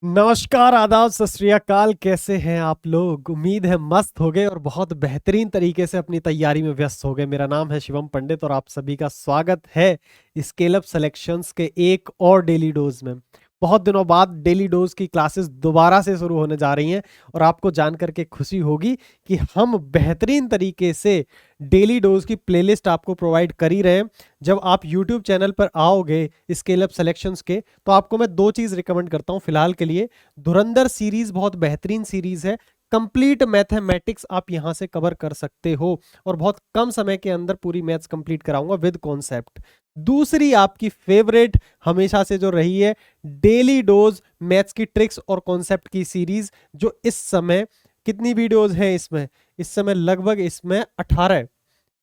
नमस्कार, आदाब, सत श्री अकाल। कैसे हैं आप लोग? उम्मीद है मस्त हो गए और बहुत बेहतरीन तरीके से अपनी तैयारी में व्यस्त हो गए। मेरा नाम है शिवम पंडित और आप सभी का स्वागत है स्केल अप सिलेक्शंस के एक और डेली डोज में। बहुत दिनों बाद डेली डोज की क्लासेस दोबारा से शुरू होने जा रही हैं और आपको जान करके खुशी होगी कि हम बेहतरीन तरीके से डेली डोज की प्लेलिस्ट आपको प्रोवाइड कर ही रहे हैं। जब आप यूट्यूब चैनल पर आओगे स्केल अप सिलेक्शंस के, तो आपको मैं दो चीज रिकमेंड करता हूं फिलहाल के लिए। धुरंधर सीरीज बहुत बेहतरीन सीरीज है। कंप्लीट मैथमेटिक्स आप यहां से कवर कर सकते हो और बहुत कम समय के अंदर पूरी मैथ्स कंप्लीट कराऊंगा विद कॉन्सेप्ट। दूसरी आपकी फेवरेट हमेशा से जो रही है, डेली डोज मैथ्स की ट्रिक्स और कॉन्सेप्ट की सीरीज, जो इस समय कितनी वीडियोस हैं इसमें? इस समय लगभग इसमें 18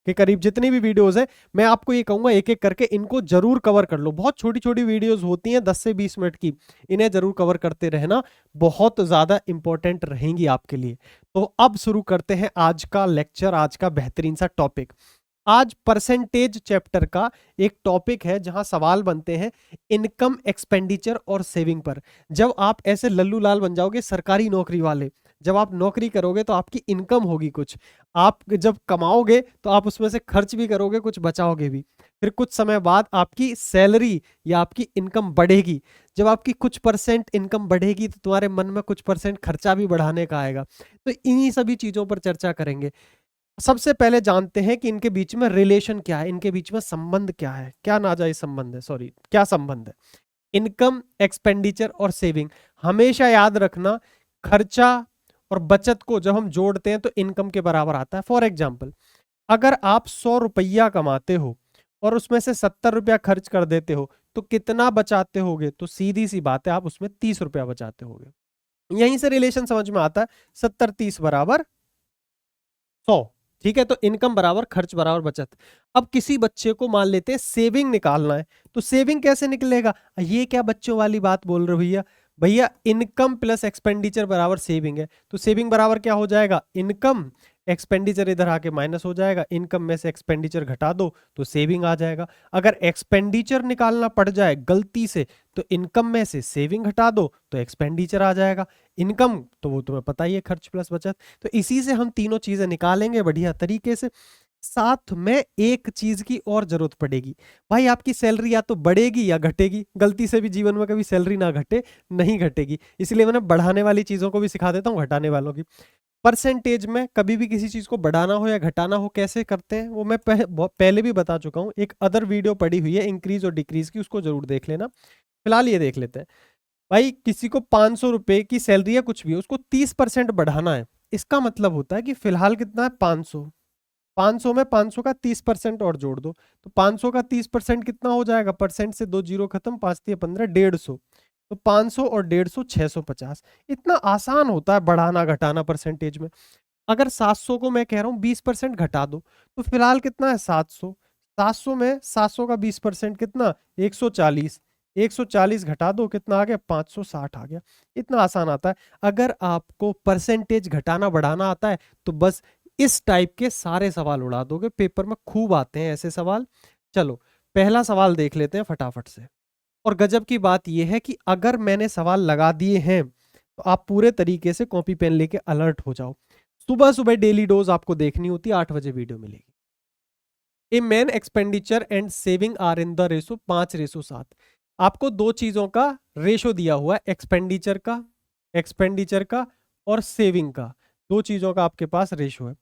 के करीब जितनी भी वीडियोस हैं। मैं आपको ये कहूंगा एक एक करके इनको जरूर कवर कर लो। बहुत छोटी छोटी वीडियोस होती हैं 10 से 20 मिनट की, इन्हें जरूर कवर करते रहना, बहुत ज्यादा इंपॉर्टेंट रहेंगी आपके लिए। तो अब शुरू करते हैं आज का लेक्चर, आज का बेहतरीन सा टॉपिक। आज परसेंटेज चैप्टर का एक टॉपिक है जहां सवाल बनते हैं इनकम, एक्सपेंडिचर और सेविंग पर। जब आप ऐसे लल्लू लाल बन जाओगे सरकारी नौकरी वाले, जब आप नौकरी करोगे तो आपकी इनकम होगी कुछ, आप जब कमाओगे तो आप उसमें से खर्च भी करोगे, कुछ बचाओगे भी। फिर कुछ समय बाद आपकी सैलरी या आपकी इनकम बढ़ेगी। जब आपकी कुछ परसेंट इनकम बढ़ेगी तो तुम्हारे मन में कुछ परसेंट खर्चा भी बढ़ाने का आएगा। तो इन्हीं सभी चीजों पर चर्चा करेंगे। सबसे पहले जानते हैं कि इनके बीच में रिलेशन क्या है, इनके बीच में संबंध क्या है, क्या नाजायज संबंध है, सॉरी क्या संबंध है। इनकम, एक्सपेंडिचर और सेविंग, हमेशा याद रखना, खर्चा और बचत को जब हम जोड़ते हैं तो इनकम के बराबर आता है। फॉर एग्जाम्पल, अगर आप 100 रुपया कमाते हो और उसमें से 70 रुपया खर्च कर देते हो तो कितना बचाते होगे? तो सीधी सी बात है, आप उसमें 30 रुपया बचाते होगे। यहीं से रिलेशन समझ में आता है, 70 30 बराबर 100। ठीक है, तो इनकम बराबर खर्च बराबर बचत। अब किसी बच्चे को मान लेते हैं सेविंग निकालना है, तो सेविंग कैसे निकलेगा? ये क्या बच्चों वाली बात बोल रहे हो भैया? भैया इनकम प्लस एक्सपेंडिचर बराबर सेविंग है, तो सेविंग बराबर क्या हो जाएगा? इनकम, एक्सपेंडिचर इधर आके माइनस हो जाएगा, इनकम में से एक्सपेंडिचर घटा दो तो सेविंग आ जाएगा। अगर एक्सपेंडिचर निकालना पड़ जाए गलती से तो इनकम में से सेविंग घटा दो तो एक्सपेंडिचर आ जाएगा। इनकम तो वो तुम्हें पता ही है, खर्च प्लस बचत। तो इसी से हम तीनों चीजें निकालेंगे बढ़िया तरीके से। साथ में एक चीज की और जरूरत पड़ेगी, भाई आपकी सैलरी या तो बढ़ेगी या घटेगी। गलती से भी जीवन में कभी सैलरी ना घटे, नहीं घटेगी। इसलिए मैंने बढ़ाने वाली चीजों को भी सिखा देता हूँ, घटाने वालों की। परसेंटेज में कभी भी किसी चीज को बढ़ाना हो या घटाना हो कैसे करते हैं वो मैं पहले भी बता चुका हूँ। एक अदर वीडियो पड़ी हुई है इंक्रीज और डिक्रीज की, उसको जरूर देख लेना। फिलहाल ये देख लेते हैं। भाई किसी को 500 रुपए की सैलरी है, कुछ भी, उसको 30% बढ़ाना है। इसका मतलब होता है कि फिलहाल कितना है? 500। 500 में 500 का 30% और जोड़ दो, तो 500 का 30% कितना हो जाएगा? परसेंट से दो जीरो खत्म, 5 3 15, 150। तो 500 और 150 650। इतना आसान होता है बढ़ाना घटाना परसेंटेज में। अगर 700 को मैं कह रहा हूँ 20% घटा दो, तो फिलहाल कितना है? 700। 700 में 700 का 20% कितना? 140। 140 घटा दो, कितना आ गया? 560 आ गया। इतना आसान आता है। अगर आपको परसेंटेज घटाना बढ़ाना आता है तो बस इस टाइप के सारे सवाल उड़ा दोगे, पेपर में खूब आते हैं ऐसे सवाल। चलो पहला सवाल देख लेते हैं फटाफट से। और गजब की बात यह है कि अगर मैंने सवाल लगा दिए हैं तो आप पूरे तरीके से कॉपी पेन लेके अलर्ट हो जाओ। सुबह सुबह डेली डोज आपको देखनी होती है, 8 बजे वीडियो मिलेगी। A man expenditure and saving are in the ratio 5:7। आपको दो चीजों का रेशो दिया हुआ है, एक्सपेंडिचर का और सेविंग का। दो चीजों का आपके पास रेशो है,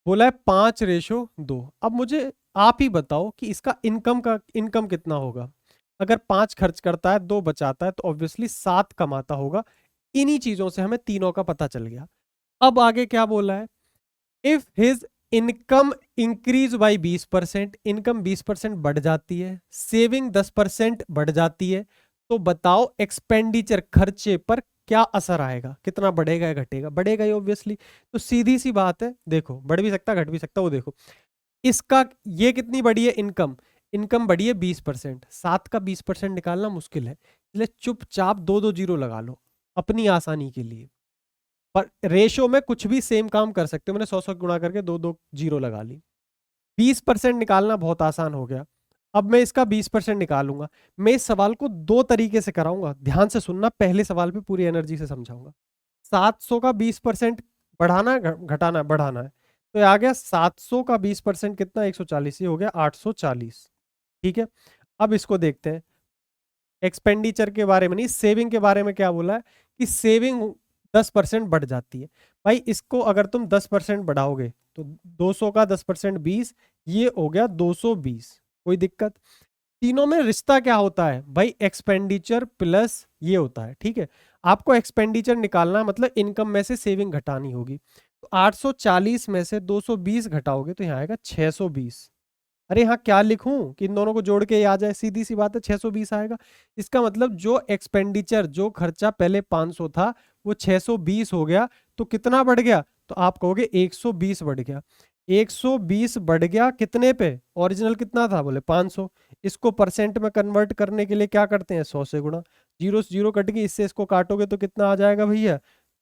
बोला है 5:2। अब मुझे आप ही बताओ कि इसका इनकम कितना होगा? अगर 5 खर्च करता है, 2 बचाता है, तो ऑब्वियसली 7 कमाता होगा। इन्हीं चीजों से हमें तीनों का पता चल गया। अब आगे क्या बोला है? If his income increase by 20%, income 20% बढ़ जाती है, सेविंग 10% बढ़ जाती है, तो बताओ एक्सपेंडिचर खर्चे पर क्या असर आएगा? कितना बढ़ेगा या घटेगा? बढ़ेगा ही ऑब्वियसली। तो सीधी सी बात है, देखो बढ़ भी सकता घट भी सकता, वो देखो इसका। ये कितनी बढ़ी है? इनकम। इनकम बढ़ी है 20%, 7 का 20% निकालना मुश्किल है, इसलिए चुपचाप दो दो जीरो लगा लो अपनी आसानी के लिए। पर रेशो में कुछ भी सेम काम कर सकते हो, मैंने 100 100 गुणा करके दो दो जीरो लगा ली। 20% निकालना बहुत आसान हो गया। अब मैं इसका 20% निकालूंगा। मैं इस सवाल को दो तरीके से कराऊंगा, ध्यान से सुनना, पहले सवाल पे पूरी एनर्जी से समझाऊंगा। 700 का 20% बढ़ाना है, घटाना है, बढ़ाना है। तो ये आ गया 700 का 20% कितना, 140, ये हो गया 840। ठीक है, अब इसको देखते हैं। एक्सपेंडिचर के बारे में नहीं, सेविंग के बारे में क्या बोला है कि सेविंग 10% बढ़ जाती है। भाई इसको अगर तुम 10% बढ़ाओगे तो 200 का 10% 20, ये हो गया 220। कोई दिक्कत? तीनों में रिश्ता क्या होता है भाई, एक्सपेंडिचर प्लस ये होता है। ठीक है, आपको एक्सपेंडिचर निकालना है, मतलब इनकम में से सेविंग घटानी होगी। तो 840 में से 220 घटाओगे तो यहाँ आएगा 620। अरे यहाँ क्या लिखूं कि इन दोनों को जोड़ के ये आ जाए, सीधी सी बात है 620 आएगा। इसका मतलब जो एक्सपेंडिचर, जो खर्चा पहले 500 था वो 620 हो गया। तो कितना बढ़ गया? तो आप कहोगे 120 बढ़ गया। 120 बढ़ गया कितने पे? ओरिजिनल कितना था? बोले 500। इसको परसेंट में कन्वर्ट करने के लिए क्या करते हैं? 100 से गुणा। जीरो से जीरो कट गई, इससे इसको काटोगे तो कितना आ जाएगा भैया?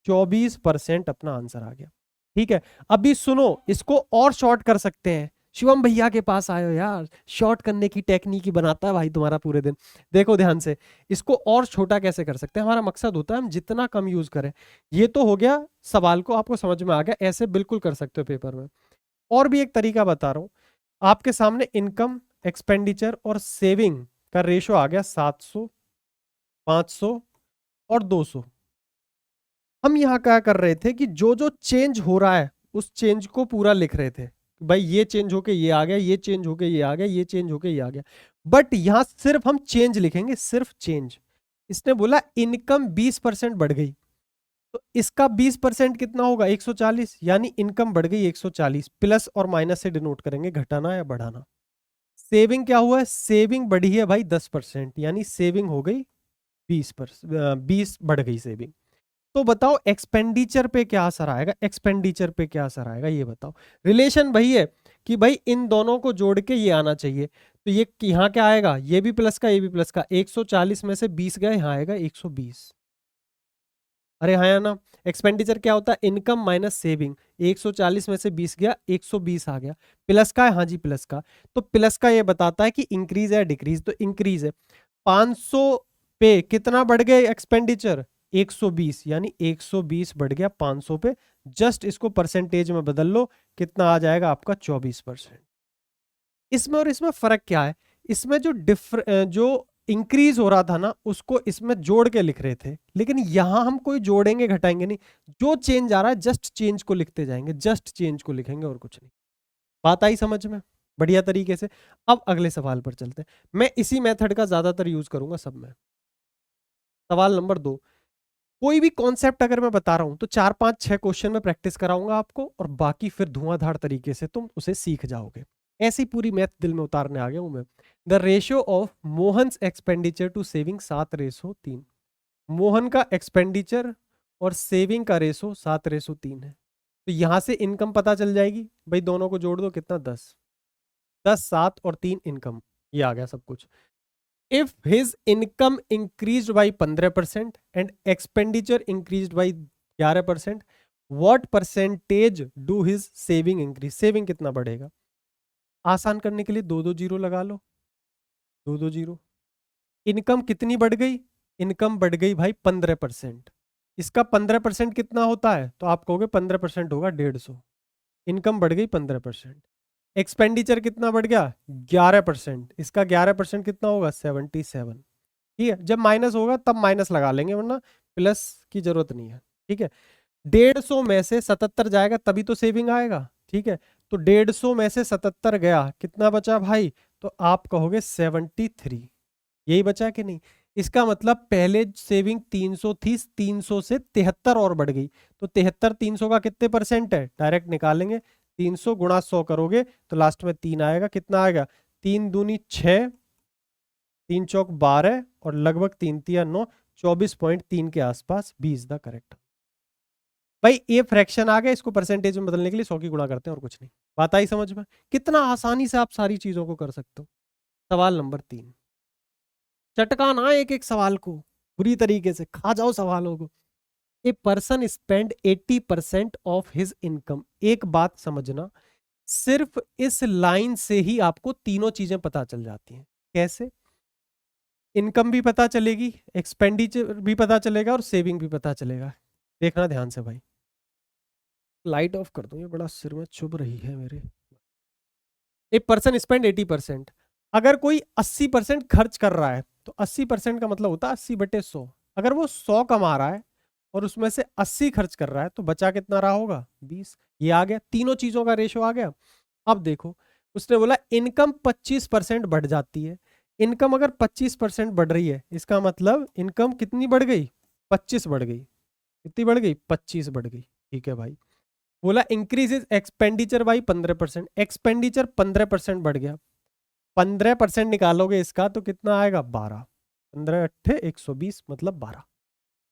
24% अपना आंसर आ गया। ठीक है, अभी सुनो, इसको और शॉर्ट कर सकते हैं। शिवम भैया के पास आयो यार, शॉर्ट करने की टेक्निक ही बनाता है भाई तुम्हारा पूरे दिन। देखो ध्यान से, इसको और छोटा कैसे कर सकते हैं, हमारा मकसद होता है हम जितना कम यूज करें। ये तो हो गया, सवाल को आपको समझ में आ गया, ऐसे बिल्कुल कर सकते हो पेपर में। और भी एक तरीका बता रहा हूं आपके सामने। इनकम, एक्सपेंडिचर और सेविंग का रेशो आ गया 700, 500 और 200। हम यहाँ क्या कर रहे थे कि जो जो चेंज हो रहा है उस चेंज को पूरा लिख रहे थे। भाई ये चेंज होके ये आ गया, ये चेंज होके ये आ गया, ये चेंज होके ये आ गया। बट यहां सिर्फ हम चेंज लिखेंगे, सिर्फ चेंज। इसने बोला इनकम 20% बढ़ गई, तो इसका 20% कितना होगा? 140, यानी इनकम बढ़ गई 140। प्लस और माइनस से डिनोट करेंगे, घटाना या बढ़ाना। सेविंग क्या हुआ है? सेविंग बढ़ी है भाई 10%, यानी सेविंग हो गई 20%, 20 बढ़ गई सेविंग। तो बताओ एक्सपेंडिचर पे क्या असर आएगा? एक्सपेंडिचर पे क्या असर आएगा ये बताओ। रिलेशन वही है कि भाई इन दोनों को जोड़ के ये आना चाहिए। तो ये यहाँ क्या आएगा? ये भी प्लस का, ये भी प्लस का। 140 में से 20 गए, यहाँ आएगा 120। अरे हाँ या ना? एक्सपेंडिचर क्या होता है? Income minus saving. 140 में से 20 गया, 120 आ गया। प्लस का है, हाँ जी प्लस का। तो प्लस का ये बताता है कि इंक्रीज है डिक्रीज, तो इंक्रीज है। 500 पे कितना बढ़ गए एक्सपेंडिचर? 120, यानी 120 बढ़ गया 500 पे। जस्ट इसको परसेंटेज में बदल लो, कितना आ जाएगा आपका? 24%। इसमें और इसमें फर्क क्या है? इसमें जो इंक्रीज हो रहा था ना, उसको इसमें जोड़ के लिख रहे थे, लेकिन यहां हम कोई जोड़ेंगे घटाएंगे नहीं। जो चेंज आ रहा है जस्ट चेंज को लिखते जाएंगे, जस्ट चेंज को लिखेंगे और कुछ नहीं। बात आई समझ में? बढ़िया तरीके से। अब अगले सवाल पर चलते हैं। मैं इसी मेथड का ज्यादातर यूज करूंगा सब में। सवाल नंबर 2। कोई भी कॉन्सेप्ट अगर मैं बता रहा हूं तो 4 5 6 क्वेश्चन में प्रैक्टिस कराऊंगा आपको, और बाकी फिर धुआंधार तरीके से तुम उसे सीख जाओगे। ऐसी पूरी मैथ दिल में उतारने आ गया हूं मैं। The ratio of Mohan's expenditure to saving 7:3। Mohan का एक्सपेंडिचर और सेविंग का रेशो 7:3 है। तो यहां से इनकम पता चल जाएगी भाई, दोनों को जोड़ दो, कितना? 10। 10, 7 और 3 इनकम, ये आ गया सब कुछ। If his income increased by 15% and expenditure increased by 11%, what percentage do his saving increase? Saving कितना बढ़ेगा? आसान करने के लिए दो दो जीरो लगा लो, दो दो जीरो। इनकम कितनी बढ़ गई? इनकम बढ़ गई भाई 15%। इसका 15% कितना होता है? तो आप कहोगे 15% होगा 150। इनकम बढ़ गई 15%। एक्सपेंडिचर कितना बढ़ गया? 11%। इसका 11% कितना होगा? 77। ठीक है, जब माइनस होगा तब माइनस लगा लेंगे, वरना प्लस की जरूरत नहीं है। ठीक है, 150 में से 77 जाएगा तभी तो सेविंग आएगा। ठीक है, तो 150 में से 77 गया, कितना बचा भाई? तो आप कहोगे 73। यही बचा कि नहीं? इसका मतलब पहले सेविंग 300 थी, 300 से 73 और बढ़ गई। तो 73 300 का कितने परसेंट है? डायरेक्ट निकालेंगे। 300 गुणा 100 करोगे तो लास्ट में 3 आएगा। कितना आएगा? 3 दूनी 6, 3 चौक 12 और लगभग 3 तिया 9, 24.3 के आसपास। B is the correct. भाई ये फ्रैक्शन आ गया, इसको परसेंटेज में बदलने के लिए 100 की गुणा करते हैं और कुछ नहीं। बात आई समझ में? कितना आसानी से आप सारी चीजों को कर सकते हो। सवाल नंबर 3। चटकाना एक एक सवाल को, बुरी तरीके से खा जाओ सवालों को। A person spend 80% of his income. एक बात समझना, सिर्फ इस लाइन से ही आपको तीनों चीजें पता चल जाती हैं। कैसे? इनकम भी पता चलेगी, एक्सपेंडिचर भी पता चलेगा और सेविंग भी पता चलेगा। देखना ध्यान से भाई। लाइट ऑफ कर दूं, ये बड़ा सिर में चुभ रही है मेरे। A person spend 80%। अगर कोई 80% खर्च कर रहा है तो 80% का मतलब होता है 80/100। अगर वो 100 कमा रहा है और उसमें से 80 खर्च कर रहा है तो बचा कितना रहा होगा? 20। ये आ गया, तीनों चीजों का रेशो आ गया। अब देखो, उसने बोला इनकम 25% बढ़ जाती है। इनकम अगर 25% बढ़ रही है, इसका मतलब इनकम कितनी बढ़ गई? 25 बढ़ गई। कितनी बढ़ गई? 25 बढ़ गई। ठीक है भाई। बोला इंक्रीज एक्सपेंडिचर बाई 15%। एक्सपेंडिचर 15% बढ़ गया। 15% निकालोगे इसका तो कितना आएगा? 12। 15 अट्ठे 120 मतलब 12।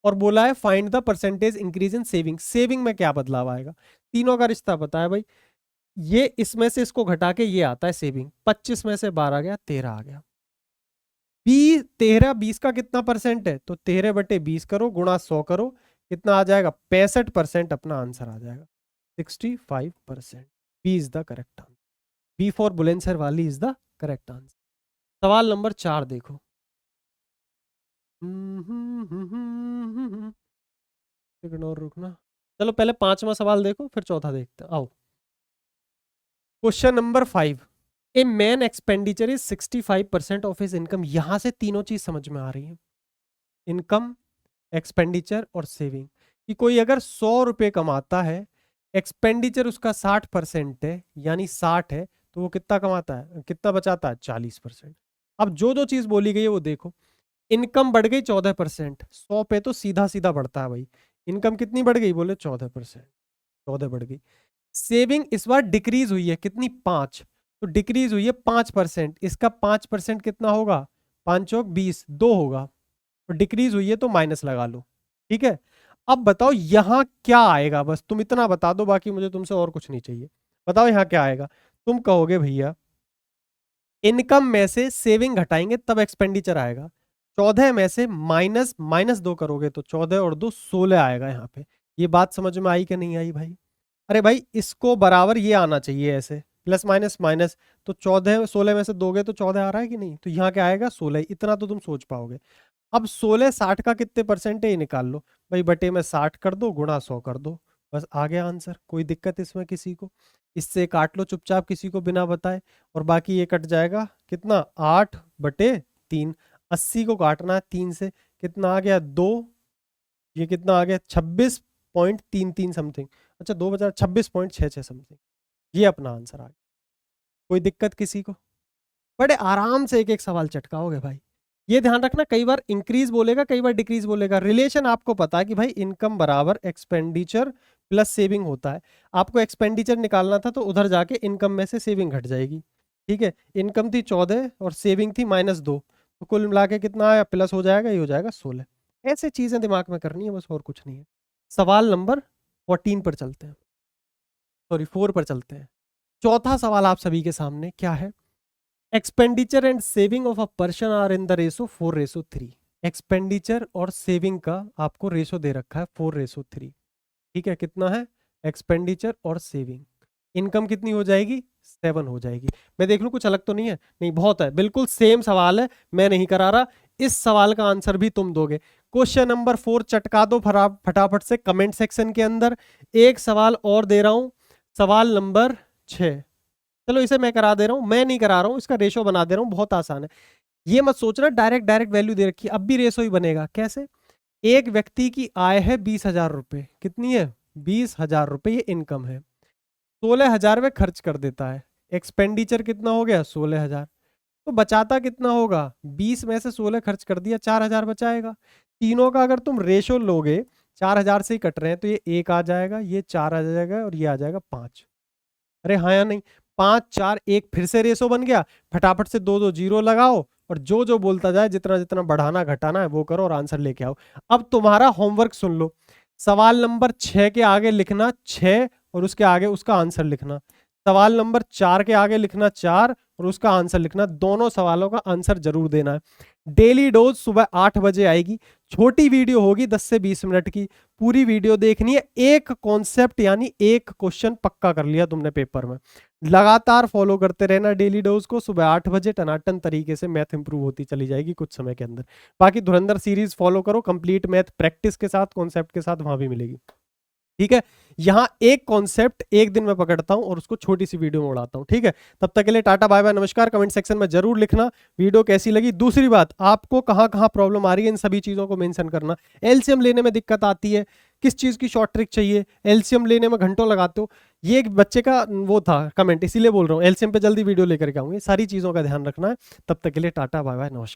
और बोला है find the percentage increase in saving. Saving में क्या बदलाव आएगा? तीनों का रिश्ता पता है भाई। ये इसमें से इसको घटा के ये आता है सेविंग। 25 में से 12 गया, 13 आ गया। 13 20 का कितना परसेंट है? तो 13/20 करो गुणा 100 करो, कितना आ जाएगा? 65% अपना आंसर आ जाएगा। 65%। B is the correct answer. B for Bulandshahr वाली इज द करेक्ट आंसर। सवाल नंबर 4 देखो। इग्नोर रुकना। चलो पहले 5वां सवाल देखो, फिर चौथा देखते हैं। आओ। Question number 5। A man expenditure is 65% of his income. यहां से तीनों चीज समझ में आ रही है। इनकम, एक्सपेंडिचर और सेविंग। कि कोई अगर 100 रुपए कमाता है, एक्सपेंडिचर उसका 60% है, यानी 60 है, तो वो कितना कमाता है, कितना बचाता है? 40%। अब जो जो चीज बोली गई है वो देखो। इनकम बढ़ गई 14%। 100 पे तो सीधा सीधा बढ़ता है भाई। इनकम कितनी बढ़ गई? बोले 14%। 14 बढ़ गई। सेविंग इस बार डिक्रीज हुई है, कितनी? 5। तो डिक्रीज हुई है 5%। इसका 5% कितना होगा? 5 चौक 20, 2 होगा। तो डिक्रीज हुई है तो माइनस लगा लो। ठीक है। अब बताओ यहां क्या आएगा? बस तुम इतना बता दो, बाकी मुझे तुमसे और कुछ नहीं चाहिए। बताओ यहां क्या आएगा? तुम कहोगे भैया इनकम में से सेविंग घटाएंगे तब एक्सपेंडिचर आएगा। 14 में से माइनस माइनस 2 करोगे तो 14 और 2 16 आएगा यहाँ पे। ये बात समझ में आई कि नहीं आई भाई? अरे भाई इसको बराबर ये आना चाहिए ऐसे, प्लस माइनस माइनस। तो 14 16 में से दोगे तो 14 आ रहा है कि नहीं? तो यहाँ क्या आएगा? 16। इतना तो तुम सोच पाओगे। अब 16 60 का कितने परसेंट है ये निकाल लो भाई। बटे में 60 कर दो, गुणा 100 कर दो, बस आ गया आंसर। कोई दिक्कत इसमें किसी को? इससे काट लो चुपचाप किसी को बिना बताए, और बाकी ये कट जाएगा। कितना? 8/3। 80 को काटना है 3 से, कितना आ गया? 2। ये कितना आ गया? 26.33 समथिंग। अच्छा 2 बचा, 26.66 समथिंग। ये अपना आंसर आ गया। कोई दिक्कत किसी को? बड़े आराम से एक एक सवाल चटकाओगे भाई। ये ध्यान रखना, कई बार इंक्रीज बोलेगा, कई बार डिक्रीज बोलेगा। रिलेशन आपको पता है कि भाई इनकम बराबर एक्सपेंडिचर प्लस सेविंग होता है। आपको एक्सपेंडिचर निकालना था तो उधर जाके इनकम में से सेविंग घट जाएगी। ठीक है। इनकम थी 14 और सेविंग थी -2, तो कुल मिला के कितना आया? प्लस हो जाएगा, ये हो जाएगा 16। ऐसे चीजें दिमाग में करनी है बस, और कुछ नहीं है। सवाल नंबर 14 पर चलते हैं, सॉरी 4 पर चलते हैं। चौथा सवाल आप सभी के सामने क्या है? Expenditure and saving of a person are in the ratio 4:3। Expenditure और सेविंग का आपको रेशो दे रखा है 4:3। ठीक है। कितना है? एक्सपेंडिचर और सेविंग। इनकम कितनी हो जाएगी? 7 हो जाएगी। मैं देख लूं कुछ अलग तो नहीं है? नहीं, बहुत है, बिल्कुल सेम सवाल है, मैं नहीं करा रहा। इस सवाल का आंसर भी तुम दोगे। क्वेश्चन नंबर 4 चटका दो फटाफट से कमेंट सेक्शन के अंदर। एक सवाल और दे रहा हूं, सवाल नंबर 6। चलो इसे मैं करा दे रहा हूं, मैं नहीं करा रहा हूं, इसका रेशो बना दे रहा हूं, बहुत आसान है। ये मत सोचना डायरेक्ट डायरेक्ट वैल्यू दे रखी है, अब भी रेशो ही बनेगा। कैसे? एक व्यक्ति की आय है 20,000 रुपए। कितनी है? 20,000 रुपए ये इनकम है। 16,000 में खर्च कर देता है। एक्सपेंडिचर कितना हो गया? 16,000। तो बचाता कितना होगा? 20 में से 16 खर्च कर दिया, 4,000 बचाएगा। तीनों का अगर तुम रेशो लोगे, 4,000 से ही कट रहे हैं, तो ये 1 आ जाएगा, ये 4 आ जाएगा और ये आ जाएगा 5। अरे हाँ या नहीं? 5 4 1 फिर से रेशो बन गया। फटाफट से 2 2 जीरो लगाओ और जो जो बोलता जाए, जितना जितना बढ़ाना घटाना है वो करो और आंसर लेके आओ। अब तुम्हारा होमवर्क सुन लो। सवाल नंबर 6 के आगे लिखना 6 और उसके आगे उसका आंसर लिखना। सवाल नंबर 4 के आगे लिखना 4 और उसका आंसर लिखना, दोनों सवालों का आंसर जरूर देना है। डेली डोज सुबह 8 बजे आएगी, छोटी वीडियो होगी 10 से 20 मिनट की, पूरी वीडियो देखनी है। एक कॉन्सेप्ट यानी एक क्वेश्चन पक्का कर लिया तुमने पेपर में। लगातार फॉलो करते रहना डेली डोज को, सुबह 8 बजे टनाटन तरीके से मैथ इंप्रूव होती चली जाएगी कुछ समय के अंदर। बाकी धुरंधर सीरीज फॉलो करो, कंप्लीट मैथ प्रैक्टिस के साथ, कॉन्सेप्ट के साथ, वहां भी मिलेगी। ठीक है, यहां एक कॉन्सेप्ट एक दिन में पकड़ता हूं और उसको छोटी सी वीडियो में उड़ाता हूं। ठीक है, तब तक के लिए टाटा बाय बाय नमस्कार। कमेंट सेक्शन में जरूर लिखना वीडियो कैसी लगी। दूसरी बात, आपको कहां कहां प्रॉब्लम आ रही है इन सभी चीजों को मेंशन करना। एलसीएम लेने में दिक्कत आती है, किस चीज की शॉर्ट ट्रिक चाहिए, एलसीएम लेने में घंटों लगाते हो, ये एक बच्चे का वो था कमेंट, इसीलिए बोल रहा हूं एलसीएम पे जल्दी वीडियो लेकर के आऊंगी। सारी चीजों का ध्यान रखना है। तब तक के लिए टाटा बाय बाय नमस्कार।